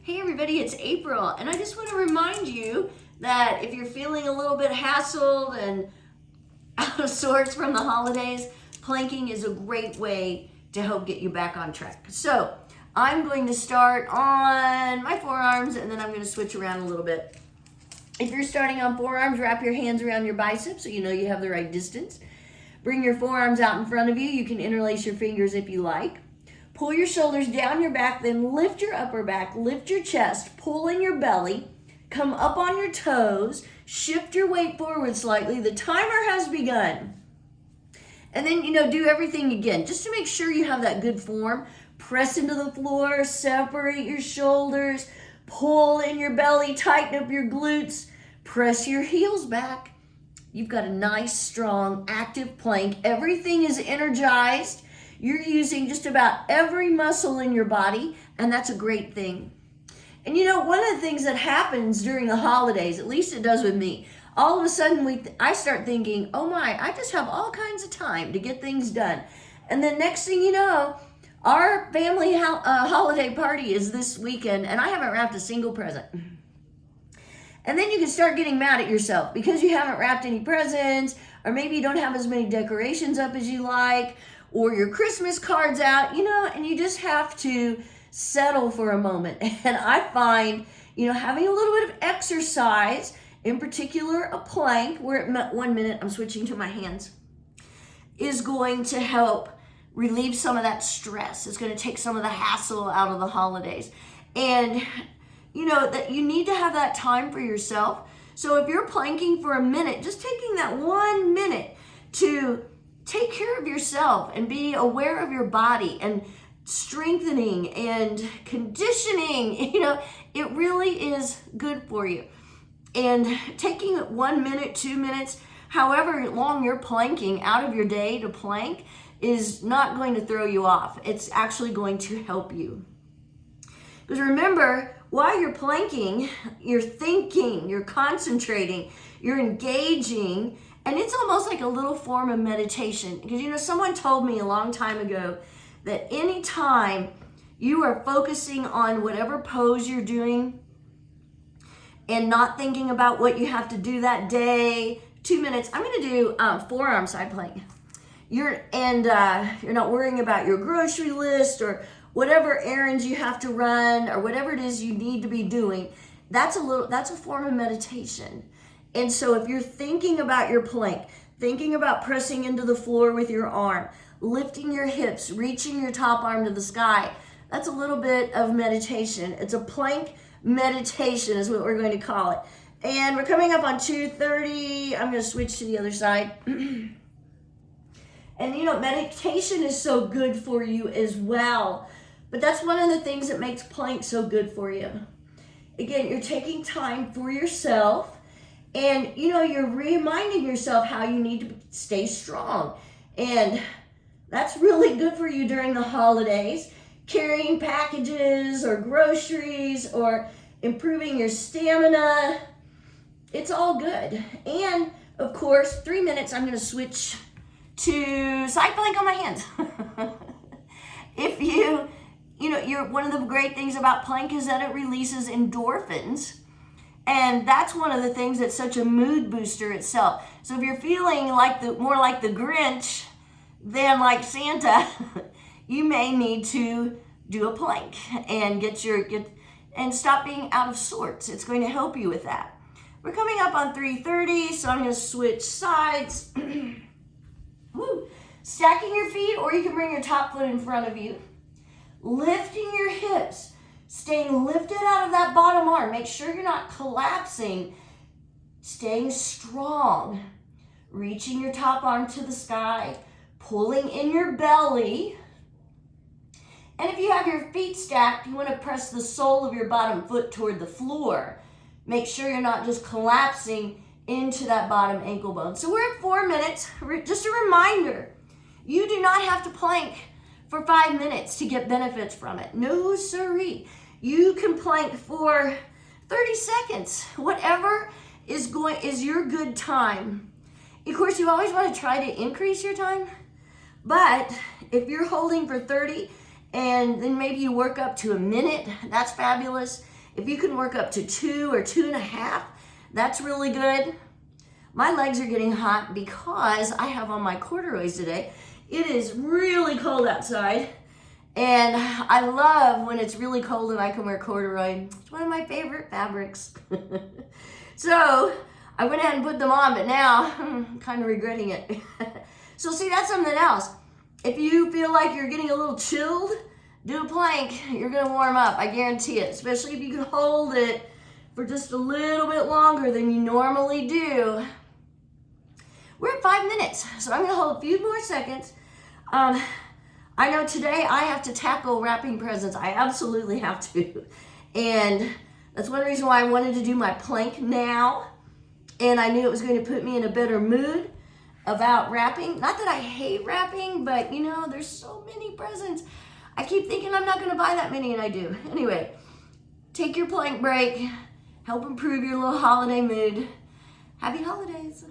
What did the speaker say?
Hey everybody, it's April, and I just want to remind you that if you're feeling a little bit hassled and out of sorts from the holidays, planking is a great way to help get you back on track. So I'm going to start on my forearms, and then I'm going to switch around a little bit. If you're starting on forearms, wrap your hands around your biceps so you know you have the right distance. Bring your forearms out in front of you. You can interlace your fingers if you like. Pull your shoulders down your back, then lift your upper back, lift your chest, pull in your belly, come up on your toes, shift your weight forward slightly. The timer has begun. And then, do everything again, just to make sure you have that good form. Press into the floor, separate your shoulders, pull in your belly, tighten up your glutes, press your heels back. You've got a nice, strong, active plank. Everything is energized. You're using just about every muscle in your body, and that's a great thing. And one of the things that happens during the holidays, at least it does with me, all of a sudden I start thinking, oh my, I just have all kinds of time to get things done. And then next thing you know, our family holiday party is this weekend, and I haven't wrapped a single present. And then you can start getting mad at yourself because you haven't wrapped any presents, or maybe you don't have as many decorations up as you like, or your Christmas cards out, and you just have to settle for a moment. And I find, having a little bit of exercise, in particular a plank, where at 1 minute I'm switching to my hands, is going to help relieve some of that stress. It's going to take some of the hassle out of the holidays. And, that you need to have that time for yourself. So if you're planking for a minute, just taking that 1 minute to take care of yourself and be aware of your body and strengthening and conditioning, it really is good for you. And taking 1 minute, 2 minutes, however long you're planking out of your day to plank is not going to throw you off. It's actually going to help you. Because remember, while you're planking, you're thinking, you're concentrating, you're engaging, and it's almost like a little form of meditation. Because, someone told me a long time ago that anytime you are focusing on whatever pose you're doing and not thinking about what you have to do that day, 2 minutes, I'm going to do forearm side plank. You're not worrying about your grocery list or whatever errands you have to run or whatever it is you need to be doing. That's a form of meditation. And so if you're thinking about your plank, thinking about pressing into the floor with your arm, lifting your hips, reaching your top arm to the sky, that's a little bit of meditation. It's a plank meditation is what we're going to call it. And we're coming up on 2:30. I'm going to switch to the other side. And meditation is so good for you as well. But that's one of the things that makes plank so good for you. Again, you're taking time for yourself. And, you're reminding yourself how you need to stay strong. And that's really good for you during the holidays. Carrying packages or groceries or improving your stamina. It's all good. And, of course, 3 minutes, I'm going to switch to side plank on my hands. If you're one of the great things about plank is that it releases endorphins. And that's one of the things that's such a mood booster itself. So if you're feeling more like the Grinch than like Santa, you may need to do a plank and and stop being out of sorts. It's going to help you with that. We're coming up on 3:30, so I'm going to switch sides. Woo. Stacking your feet, or you can bring your top foot in front of you. Lifting your hips. Staying lifted out of that bottom arm. Make sure you're not collapsing. Staying strong. Reaching your top arm to the sky. Pulling in your belly. And if you have your feet stacked, you want to press the sole of your bottom foot toward the floor. Make sure you're not just collapsing into that bottom ankle bone. So we're at 4 minutes. Just a reminder, you do not have to plank for 5 minutes to get benefits from it. No siree. You can plank for 30 seconds. Whatever is your good time. Of course, you always want to try to increase your time. But if you're holding for 30 and then maybe you work up to a minute, that's fabulous. If you can work up to 2 or 2.5, that's really good. My legs are getting hot because I have on my corduroys today. It is really cold outside, and I love when it's really cold and I can wear corduroy. It's one of my favorite fabrics. So I went ahead and put them on, but now I'm kind of regretting it. So see, that's something else. If you feel like you're getting a little chilled, do a plank. You're going to warm up, I guarantee it, especially if you can hold it for just a little bit longer than you normally do. We're at 5 minutes, so I'm going to hold a few more seconds. I know today I have to tackle wrapping presents. I absolutely have to. And that's one reason why I wanted to do my plank now. And I knew it was going to put me in a better mood about wrapping. Not that I hate wrapping, but you know, there's so many presents. I keep thinking I'm not going to buy that many, and I do. Anyway, take your plank break. Help improve your little holiday mood. Happy holidays.